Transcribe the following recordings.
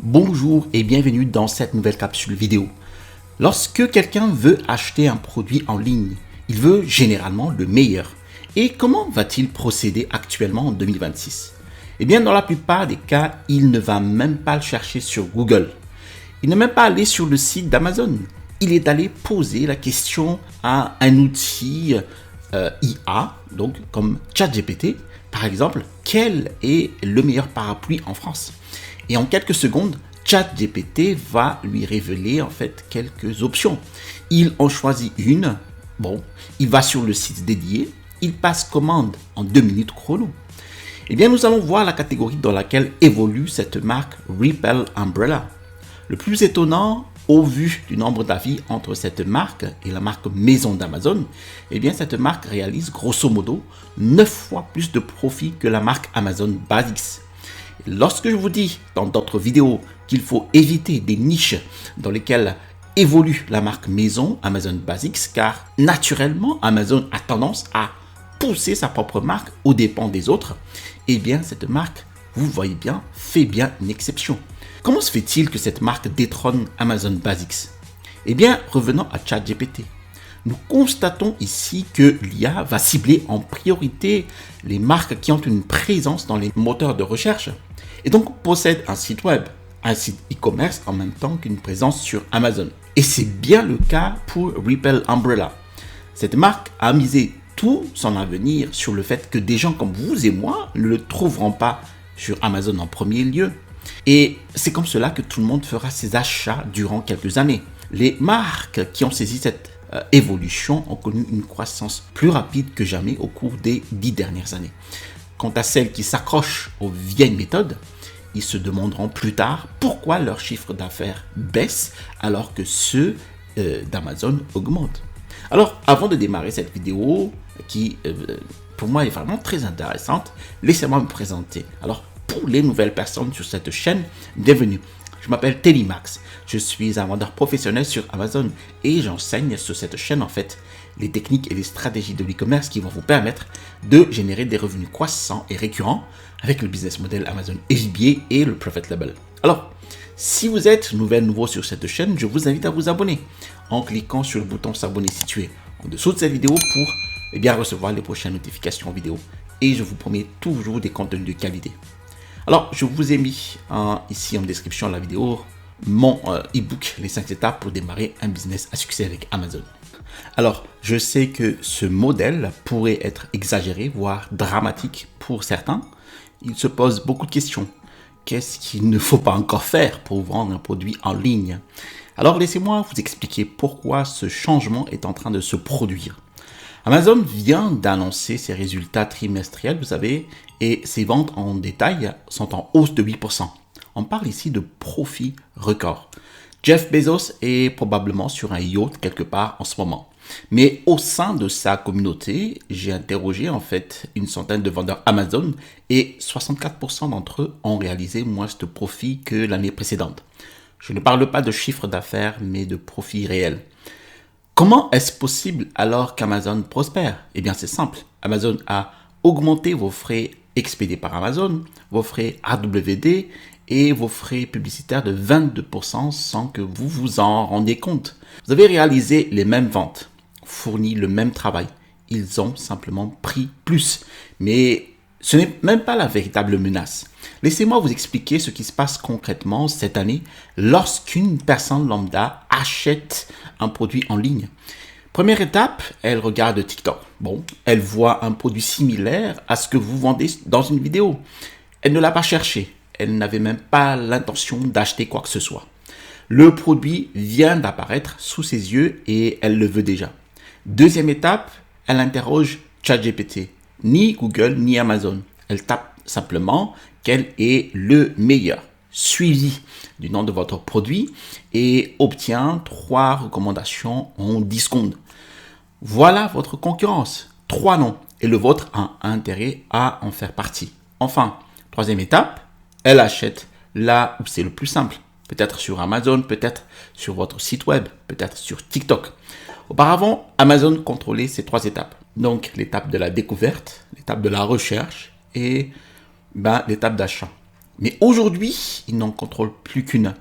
Bonjour et bienvenue dans cette nouvelle capsule vidéo. Lorsque quelqu'un veut acheter un produit en ligne, il veut généralement le meilleur. Et comment va-t-il procéder actuellement en 2026? Eh bien, dans la plupart des cas, il ne va même pas le chercher sur Google. Il n'est même pas allé sur le site d'Amazon. Il est allé poser la question à un outil IA, donc comme ChatGPT, par exemple, quel est le meilleur parapluie en France? Et en quelques secondes, ChatGPT va lui révéler en fait quelques options. Il en choisit une, il va sur le site dédié, il passe commande en 2 minutes chrono. Eh bien, nous allons voir la catégorie dans laquelle évolue cette marque Repel Umbrella. Le plus étonnant, au vu du nombre d'avis entre cette marque et la marque maison d'Amazon, eh bien, cette marque réalise grosso modo 9 fois plus de profit que la marque Amazon Basics. Lorsque je vous dis dans d'autres vidéos qu'il faut éviter des niches dans lesquelles évolue la marque maison Amazon Basics, car naturellement Amazon a tendance à pousser sa propre marque aux dépens des autres, eh bien cette marque, vous voyez bien, fait bien une exception. Comment se fait-il que cette marque détrône Amazon Basics? Eh bien, revenons à ChatGPT. Nous constatons ici que l'IA va cibler en priorité les marques qui ont une présence dans les moteurs de recherche et donc possèdent un site web, un site e-commerce en même temps qu'une présence sur Amazon. Et c'est bien le cas pour Repel Umbrella. Cette marque a misé tout son avenir sur le fait que des gens comme vous et moi ne le trouveront pas sur Amazon en premier lieu. Et c'est comme cela que tout le monde fera ses achats durant quelques années. Les marques qui ont saisi cette évolution ont connu une croissance plus rapide que jamais au cours des 10 dernières années. Quant à celles qui s'accrochent aux vieilles méthodes, ils se demanderont plus tard pourquoi leur chiffre d'affaires baisse alors que ceux d'Amazon augmentent. Alors, avant de démarrer cette vidéo qui, pour moi, est vraiment très intéressante, laissez-moi me présenter. Alors, pour les nouvelles personnes sur cette chaîne, bienvenue. Je m'appelle Tellymax, je suis un vendeur professionnel sur Amazon et j'enseigne sur cette chaîne en fait les techniques et les stratégies de l'e-commerce qui vont vous permettre de générer des revenus croissants et récurrents avec le business model Amazon FBA et le Profit Label. Alors, si vous êtes nouveau sur cette chaîne, je vous invite à vous abonner en cliquant sur le bouton s'abonner situé en dessous de cette vidéo pour recevoir les prochaines notifications vidéo et je vous promets toujours des contenus de qualité. Alors, je vous ai mis ici en description de la vidéo mon e-book, les 5 étapes pour démarrer un business à succès avec Amazon. Alors, je sais que ce modèle pourrait être exagéré, voire dramatique pour certains. Il se pose beaucoup de questions. Qu'est-ce qu'il ne faut pas encore faire pour vendre un produit en ligne? Alors, laissez-moi vous expliquer pourquoi ce changement est en train de se produire. Amazon vient d'annoncer ses résultats trimestriels, vous savez, et ses ventes en détail sont en hausse de 8%. On parle ici de profit record. Jeff Bezos est probablement sur un yacht quelque part en ce moment. Mais au sein de sa communauté, j'ai interrogé en fait une centaine de vendeurs Amazon et 64% d'entre eux ont réalisé moins de profit que l'année précédente. Je ne parle pas de chiffre d'affaires, mais de profit réel. Comment est-ce possible alors qu'Amazon prospère? Eh bien, c'est simple. Amazon a augmenté vos frais expédiés par Amazon, vos frais AWD et vos frais publicitaires de 22% sans que vous vous en rendiez compte. Vous avez réalisé les mêmes ventes, fourni le même travail. Ils ont simplement pris plus. Mais ce n'est même pas la véritable menace. Laissez-moi vous expliquer ce qui se passe concrètement cette année lorsqu'une personne lambda achète un produit en ligne. Première étape, elle regarde TikTok. Elle voit un produit similaire à ce que vous vendez dans une vidéo. Elle ne l'a pas cherché. Elle n'avait même pas l'intention d'acheter quoi que ce soit. Le produit vient d'apparaître sous ses yeux et elle le veut déjà. Deuxième étape, elle interroge ChatGPT. Ni Google ni Amazon. Elle tape simplement quel est le meilleur, suivi du nom de votre produit et obtient 3 recommandations en 10 secondes. Voilà votre concurrence. 3 noms et le vôtre a intérêt à en faire partie. Enfin, troisième étape, elle achète là où c'est le plus simple. Peut-être sur Amazon, peut-être sur votre site web, peut-être sur TikTok. Auparavant, Amazon contrôlait ces 3 étapes. Donc, l'étape de la découverte, l'étape de la recherche et l'étape d'achat. Mais aujourd'hui, ils n'en contrôlent plus qu'une.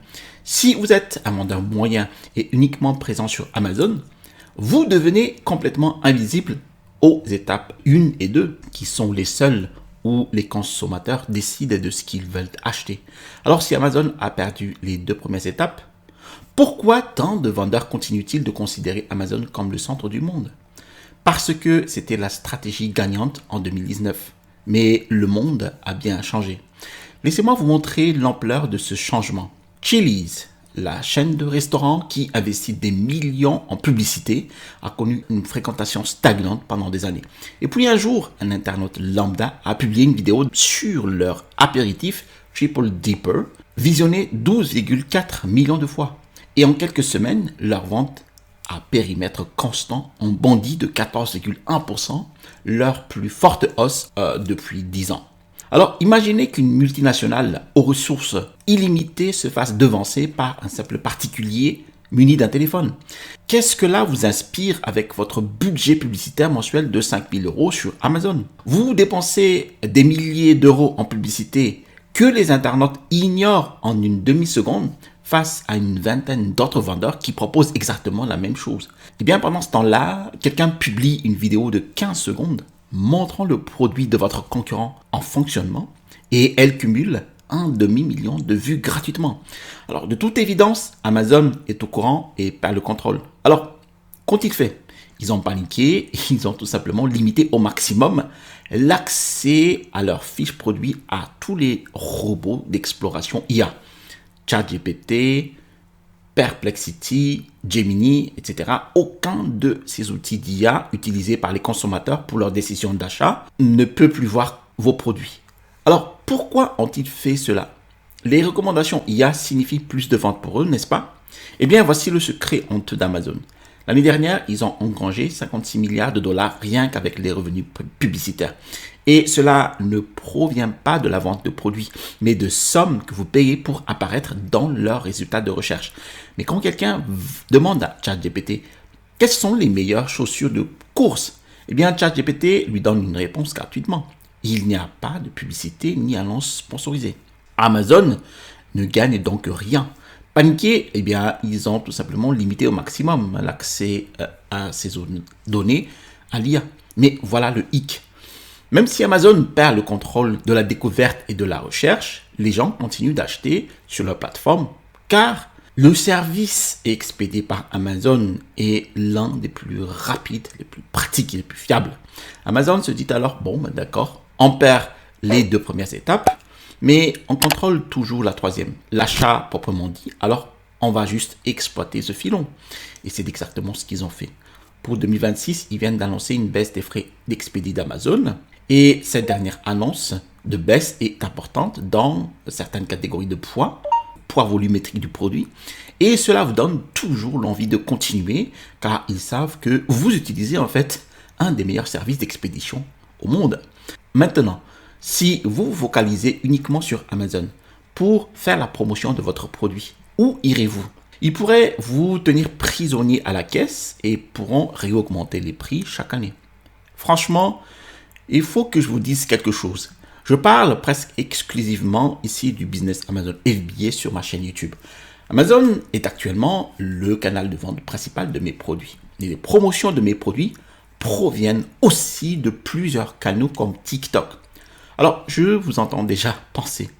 Si vous êtes un vendeur moyen et uniquement présent sur Amazon, vous devenez complètement invisible aux étapes 1 et 2, qui sont les seules où les consommateurs décident de ce qu'ils veulent acheter. Alors si Amazon a perdu les 2 premières étapes, pourquoi tant de vendeurs continuent-ils de considérer Amazon comme le centre du monde? Parce que c'était la stratégie gagnante en 2019. Mais le monde a bien changé. Laissez-moi vous montrer l'ampleur de ce changement. Chili's, la chaîne de restaurants qui investit des millions en publicité, a connu une fréquentation stagnante pendant des années. Et puis un jour, un internaute lambda a publié une vidéo sur leur apéritif Triple Dipper, visionné 12,4 millions de fois. Et en quelques semaines, leur vente à périmètre constant ont bondi de 14,1%, leur plus forte hausse depuis 10 ans. Alors, imaginez qu'une multinationale aux ressources illimitées se fasse devancer par un simple particulier muni d'un téléphone. Qu'est-ce que là vous inspire avec votre budget publicitaire mensuel de 5 000 € sur Amazon? Vous dépensez des milliers d'euros en publicité que les internautes ignorent en une demi-seconde face à une vingtaine d'autres vendeurs qui proposent exactement la même chose. Et bien pendant ce temps-là, quelqu'un publie une vidéo de 15 secondes montrant le produit de votre concurrent en fonctionnement et elle cumule 1/2 million de vues gratuitement. Alors de toute évidence, Amazon est au courant et perd le contrôle. Alors, qu'ont-ils fait? Ils ont paniqué, ils ont tout simplement limité au maximum l'accès à leurs fiches produits à tous les robots d'exploration IA. ChatGPT, Perplexity, Gemini, etc. Aucun de ces outils d'IA utilisés par les consommateurs pour leurs décisions d'achat ne peut plus voir vos produits. Alors, pourquoi ont-ils fait cela? Les recommandations IA signifient plus de ventes pour eux, n'est-ce pas? Eh bien, voici le secret honteux d'Amazon. L'année dernière, ils ont engrangé 56 milliards de dollars rien qu'avec les revenus publicitaires. Et cela ne provient pas de la vente de produits, mais de sommes que vous payez pour apparaître dans leurs résultats de recherche. Mais quand quelqu'un demande à ChatGPT quelles sont les meilleures chaussures de course, eh bien ChatGPT lui donne une réponse gratuitement. Il n'y a pas de publicité ni annonce sponsorisée. Amazon ne gagne donc rien. Paniqués, eh bien, ils ont tout simplement limité au maximum l'accès à ces données à l'IA. Mais voilà le hic. Même si Amazon perd le contrôle de la découverte et de la recherche, les gens continuent d'acheter sur leur plateforme car le service expédié par Amazon est l'un des plus rapides, les plus pratiques et les plus fiables. Amazon se dit alors, bon, d'accord, on perd les 2 premières étapes, mais on contrôle toujours la 3e, l'achat proprement dit. Alors, on va juste exploiter ce filon. Et c'est exactement ce qu'ils ont fait. Pour 2026, ils viennent d'annoncer une baisse des frais d'expédie d'Amazon. Et cette dernière annonce de baisse est importante dans certaines catégories de poids volumétrique du produit. Et cela vous donne toujours l'envie de continuer car ils savent que vous utilisez en fait un des meilleurs services d'expédition au monde. Maintenant, si vous vous focalisez uniquement sur Amazon pour faire la promotion de votre produit, où irez-vous? Ils pourraient vous tenir prisonnier à la caisse et pourront réaugmenter les prix chaque année. Franchement, il faut que je vous dise quelque chose. Je parle presque exclusivement ici du business Amazon FBA sur ma chaîne YouTube. Amazon est actuellement le canal de vente principal de mes produits. Et les promotions de mes produits proviennent aussi de plusieurs canaux comme TikTok. Alors, je vous entends déjà penser.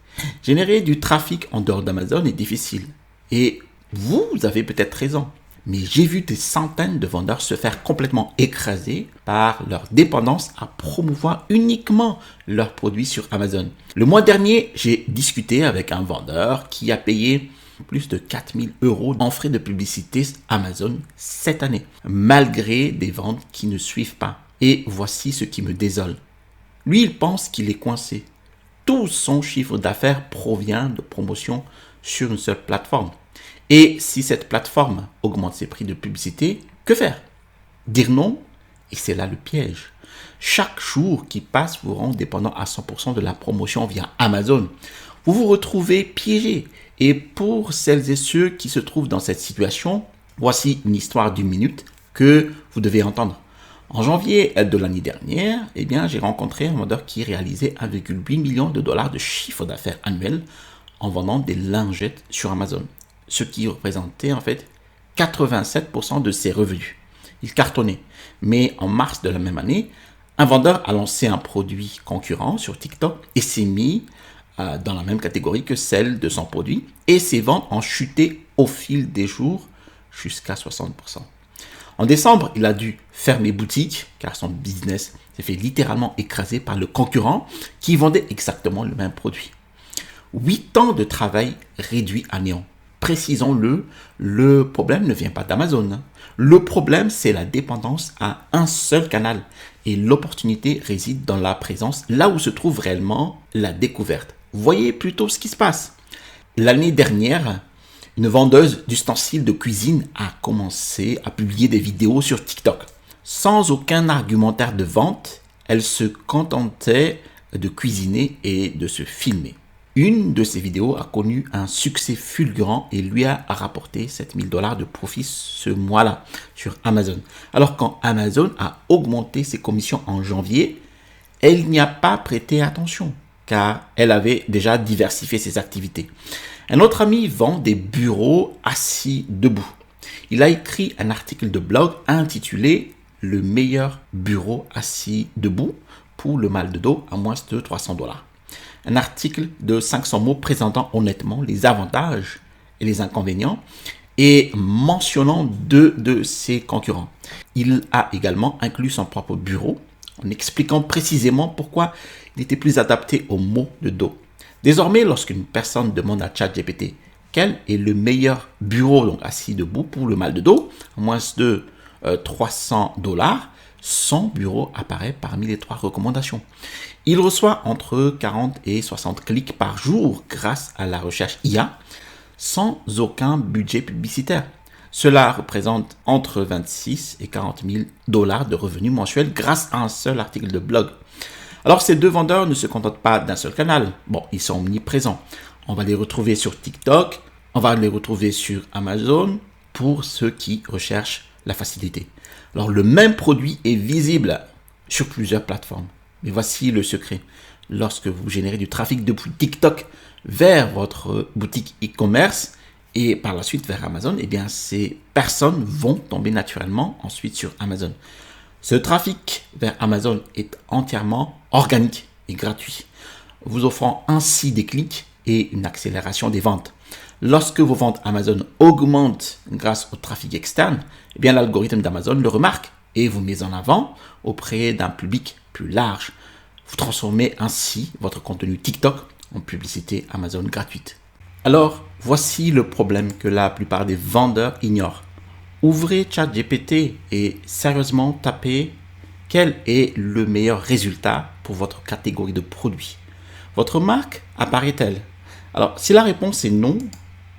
Générer du trafic en dehors d'Amazon est difficile. Et vous avez peut-être raison. Mais j'ai vu des centaines de vendeurs se faire complètement écraser par leur dépendance à promouvoir uniquement leurs produits sur Amazon. Le mois dernier, j'ai discuté avec un vendeur qui a payé plus de 4 000 € en frais de publicité Amazon cette année, malgré des ventes qui ne suivent pas. Et voici ce qui me désole. Lui, il pense qu'il est coincé. Tout son chiffre d'affaires provient de promotions sur une seule plateforme. Et si cette plateforme augmente ses prix de publicité, que faire? Dire non? Et c'est là le piège. Chaque jour qui passe vous rend dépendant à 100% de la promotion via Amazon. Vous vous retrouvez piégé. Et pour celles et ceux qui se trouvent dans cette situation, voici une histoire d'1 minute que vous devez entendre. En janvier de l'année dernière, eh bien, j'ai rencontré un vendeur qui réalisait 1,8 million de dollars de chiffre d'affaires annuel en vendant des lingettes sur Amazon, ce qui représentait en fait 87% de ses revenus. Il cartonnait. Mais en mars de la même année, un vendeur a lancé un produit concurrent sur TikTok et s'est mis dans la même catégorie que celle de son produit et ses ventes ont chuté au fil des jours jusqu'à 60%. En décembre, il a dû fermer boutique car son business s'est fait littéralement écraser par le concurrent qui vendait exactement le même produit. 8 ans de travail réduits à néant. Précisons-le, le problème ne vient pas d'Amazon. Le problème, c'est la dépendance à un seul canal. Et l'opportunité réside dans la présence, là où se trouve réellement la découverte. Voyez plutôt ce qui se passe. L'année dernière, une vendeuse d'ustensiles de cuisine a commencé à publier des vidéos sur TikTok. Sans aucun argumentaire de vente, elle se contentait de cuisiner et de se filmer. Une de ces vidéos a connu un succès fulgurant et lui a rapporté 7 000 $ de profit ce mois-là sur Amazon. Alors quand Amazon a augmenté ses commissions en janvier, elle n'y a pas prêté attention car elle avait déjà diversifié ses activités. Un autre ami vend des bureaux assis debout. Il a écrit un article de blog intitulé « Le meilleur bureau assis debout pour le mal de dos à moins de 300 $. Un article de 500 mots présentant honnêtement les avantages et les inconvénients et mentionnant deux de ses concurrents. Il a également inclus son propre bureau en expliquant précisément pourquoi il était plus adapté aux maux de dos. Désormais, lorsqu'une personne demande à ChatGPT quel est le meilleur bureau donc assis debout pour le mal de dos à moins de 300 $, son bureau apparaît parmi les 3 recommandations. Il reçoit entre 40 et 60 clics par jour grâce à la recherche IA sans aucun budget publicitaire. Cela représente entre 26 et 40 000 $ de revenus mensuels grâce à un seul article de blog. Alors ces deux vendeurs ne se contentent pas d'un seul canal. Bon, ils sont omniprésents. On va les retrouver sur TikTok, on va les retrouver sur Amazon pour ceux qui recherchent la facilité. Alors le même produit est visible sur plusieurs plateformes. Mais voici le secret. Lorsque vous générez du trafic depuis TikTok vers votre boutique e-commerce et par la suite vers Amazon, eh bien ces personnes vont tomber naturellement ensuite sur Amazon. Ce trafic vers Amazon est entièrement organique et gratuit, vous offrant ainsi des clics et une accélération des ventes. Lorsque vos ventes Amazon augmentent grâce au trafic externe, eh bien l'algorithme d'Amazon le remarque et vous met en avant auprès d'un public plus large. Vous transformez ainsi votre contenu TikTok en publicité Amazon gratuite. Alors, voici le problème que la plupart des vendeurs ignorent. Ouvrez ChatGPT et sérieusement tapez quel est le meilleur résultat pour votre catégorie de produits. Votre marque apparaît-elle? Alors, si la réponse est non,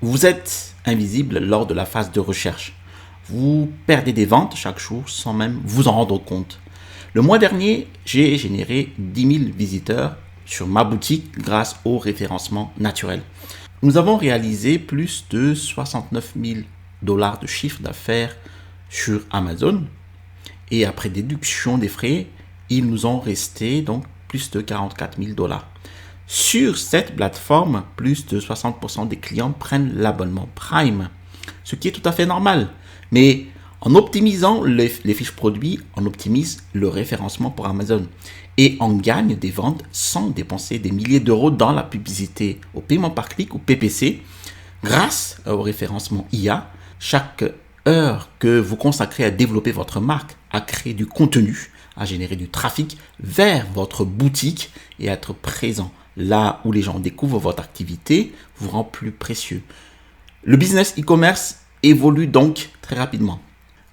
vous êtes invisible lors de la phase de recherche. Vous perdez des ventes chaque jour sans même vous en rendre compte. Le mois dernier, j'ai généré 10 000 visiteurs sur ma boutique grâce au référencement naturel. Nous avons réalisé plus de 69 000 $ de chiffre d'affaires sur Amazon et après déduction des frais, ils nous ont resté donc plus de 44 000 $. Sur cette plateforme, plus de 60% des clients prennent l'abonnement Prime, ce qui est tout à fait normal. Mais en optimisant les fiches produits, on optimise le référencement pour Amazon et on gagne des ventes sans dépenser des milliers d'euros dans la publicité au paiement par clic ou PPC. Grâce au référencement IA, chaque heure que vous consacrez à développer votre marque, à créer du contenu, à générer du trafic vers votre boutique et à être présent là où les gens découvrent votre activité vous rend plus précieux. Le business e-commerce évolue donc très rapidement.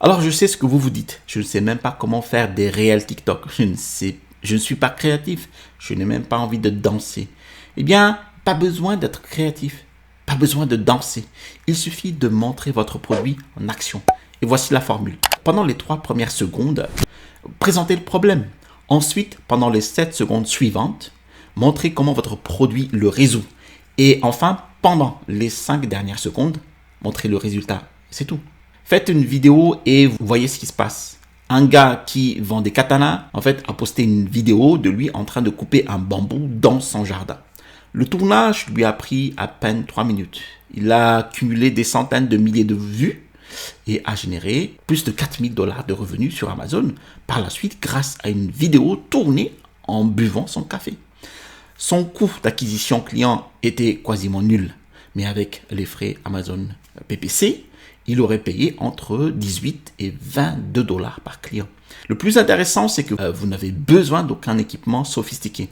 Alors je sais ce que vous vous dites, je ne sais même pas comment faire des réels TikTok, je ne suis pas créatif, je n'ai même pas envie de danser. Eh bien, pas besoin d'être créatif, pas besoin de danser, il suffit de montrer votre produit en action. Et voici la formule. Pendant les 3 premières secondes, présentez le problème. Ensuite, pendant les 7 secondes suivantes, montrez comment votre produit le résout. Et enfin, pendant les 5 dernières secondes, montrez le résultat. C'est tout. Faites une vidéo et vous voyez ce qui se passe. Un gars qui vend des katanas, en fait, a posté une vidéo de lui en train de couper un bambou dans son jardin. Le tournage lui a pris à peine 3 minutes. Il a cumulé des centaines de milliers de vues et a généré plus de 4000 $ de revenus sur Amazon par la suite grâce à une vidéo tournée en buvant son café. Son coût d'acquisition client était quasiment nul, mais avec les frais Amazon PPC, il aurait payé entre 18 et 22 $ par client. Le plus intéressant, c'est que vous n'avez besoin d'aucun équipement sophistiqué.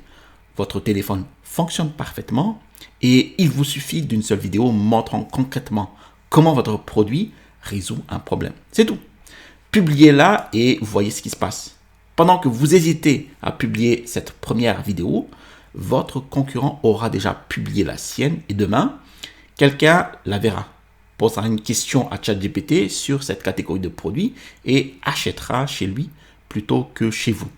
Votre téléphone fonctionne parfaitement et il vous suffit d'une seule vidéo montrant concrètement comment votre produit résout un problème. C'est tout. Publiez-la et voyez ce qui se passe. Pendant que vous hésitez à publier cette première vidéo, votre concurrent aura déjà publié la sienne et demain, quelqu'un la verra, posera une question à ChatGPT sur cette catégorie de produits et achètera chez lui plutôt que chez vous.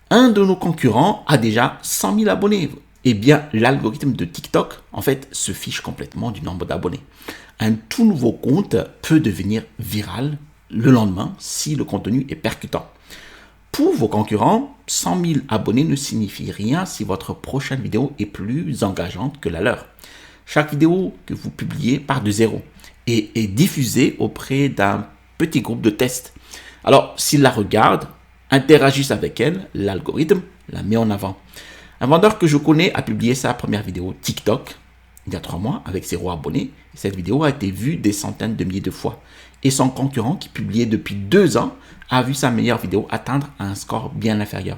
Un de nos concurrents a déjà 100 000 abonnés. Eh bien, l'algorithme de TikTok, en fait, se fiche complètement du nombre d'abonnés. Un tout nouveau compte peut devenir viral le lendemain si le contenu est percutant. Pour vos concurrents, 100 000 abonnés ne signifie rien si votre prochaine vidéo est plus engageante que la leur. Chaque vidéo que vous publiez part de zéro et est diffusée auprès d'un petit groupe de tests. Alors, s'ils la regardent, interagissent avec elle, l'algorithme la met en avant. Un vendeur que je connais a publié sa première vidéo TikTok il y a 3 mois avec 0 abonnés. Cette vidéo a été vue des centaines de milliers de fois. Et son concurrent qui publiait depuis 2 ans a vu sa meilleure vidéo atteindre un score bien inférieur.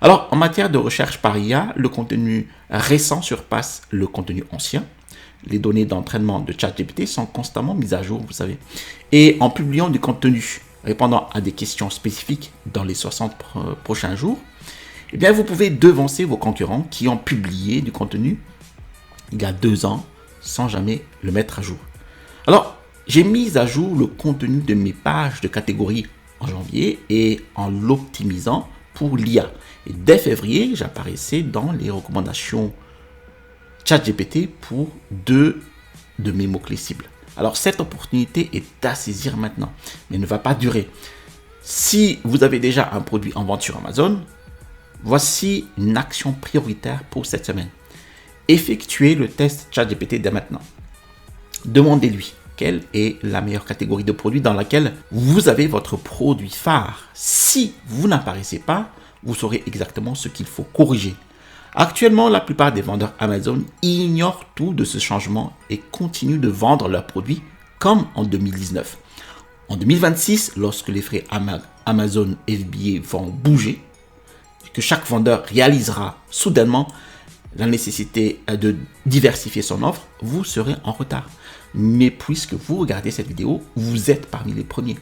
Alors, en matière de recherche par IA, le contenu récent surpasse le contenu ancien. Les données d'entraînement de ChatGPT sont constamment mises à jour, vous savez. Et en publiant du contenu répondant à des questions spécifiques dans les 60 prochains jours, eh bien, vous pouvez devancer vos concurrents qui ont publié du contenu il y a 2 ans sans jamais le mettre à jour. Alors, j'ai mis à jour le contenu de mes pages de catégorie en janvier et en l'optimisant pour l'IA. Et dès février, j'apparaissais dans les recommandations ChatGPT pour 2 de mes mots-clés cibles. Alors, cette opportunité est à saisir maintenant, mais ne va pas durer. Si vous avez déjà un produit en vente sur Amazon, voici une action prioritaire pour cette semaine. Effectuez le test ChatGPT dès maintenant. Demandez-lui quelle est la meilleure catégorie de produits dans laquelle vous avez votre produit phare. Si vous n'apparaissez pas, vous saurez exactement ce qu'il faut corriger. Actuellement, la plupart des vendeurs Amazon ignorent tout de ce changement et continuent de vendre leurs produits comme en 2019. En 2026, lorsque les frais Amazon FBA vont bouger, et que chaque vendeur réalisera soudainement la nécessité de diversifier son offre, vous serez en retard. Mais puisque vous regardez cette vidéo, vous êtes parmi les premiers.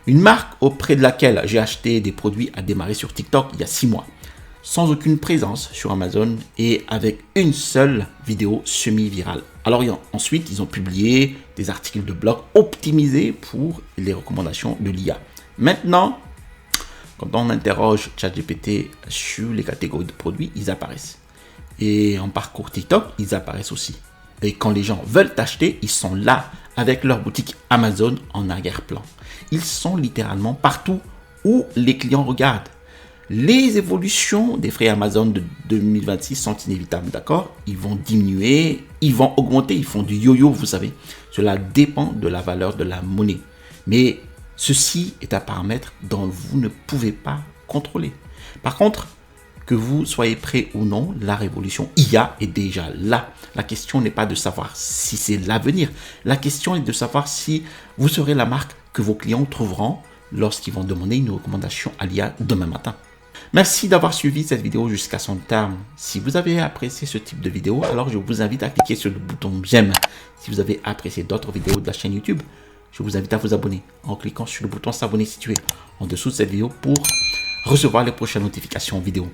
Une marque auprès de laquelle j'ai acheté des produits a démarré sur TikTok il y a 6 mois, sans aucune présence sur Amazon et avec une seule vidéo semi-virale. Alors ensuite, ils ont publié des articles de blog optimisés pour les recommandations de l'IA. Maintenant, quand on interroge ChatGPT sur les catégories de produits, ils apparaissent. Et en parcours TikTok, ils apparaissent aussi. Et quand les gens veulent acheter, ils sont là avec leur boutique Amazon en arrière-plan. Ils sont littéralement partout où les clients regardent. Les évolutions des frais Amazon de 2026 sont inévitables, d'accord? Ils vont diminuer, ils vont augmenter, ils font du yo-yo, vous savez. Cela dépend de la valeur de la monnaie. Mais ceci est un paramètre dont vous ne pouvez pas contrôler. Par contre, que vous soyez prêt ou non, la révolution IA est déjà là. La question n'est pas de savoir si c'est l'avenir. La question est de savoir si vous serez la marque que vos clients trouveront lorsqu'ils vont demander une recommandation à l'IA demain matin. Merci d'avoir suivi cette vidéo jusqu'à son terme. Si vous avez apprécié ce type de vidéo, alors je vous invite à cliquer sur le bouton j'aime. Si vous avez apprécié d'autres vidéos de la chaîne YouTube, je vous invite à vous abonner en cliquant sur le bouton s'abonner situé en dessous de cette vidéo pour recevoir les prochaines notifications vidéo.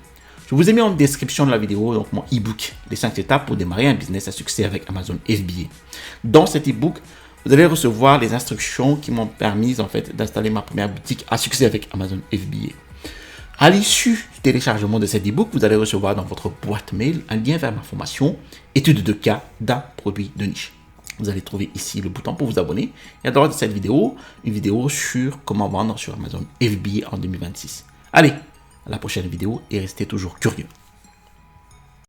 Je vous ai mis en description de la vidéo donc mon e-book, les 5 étapes pour démarrer un business à succès avec Amazon FBA. Dans cet e-book, vous allez recevoir les instructions qui m'ont permis en fait d'installer ma première boutique à succès avec Amazon FBA. À l'issue du téléchargement de cet e-book, vous allez recevoir dans votre boîte mail un lien vers ma formation étude de cas d'un produit de niche. vous allez trouver ici le bouton pour vous abonner. Et à droite de cette vidéo, une vidéo sur comment vendre sur Amazon FBA en 2026. Allez, à la prochaine vidéo et restez toujours curieux.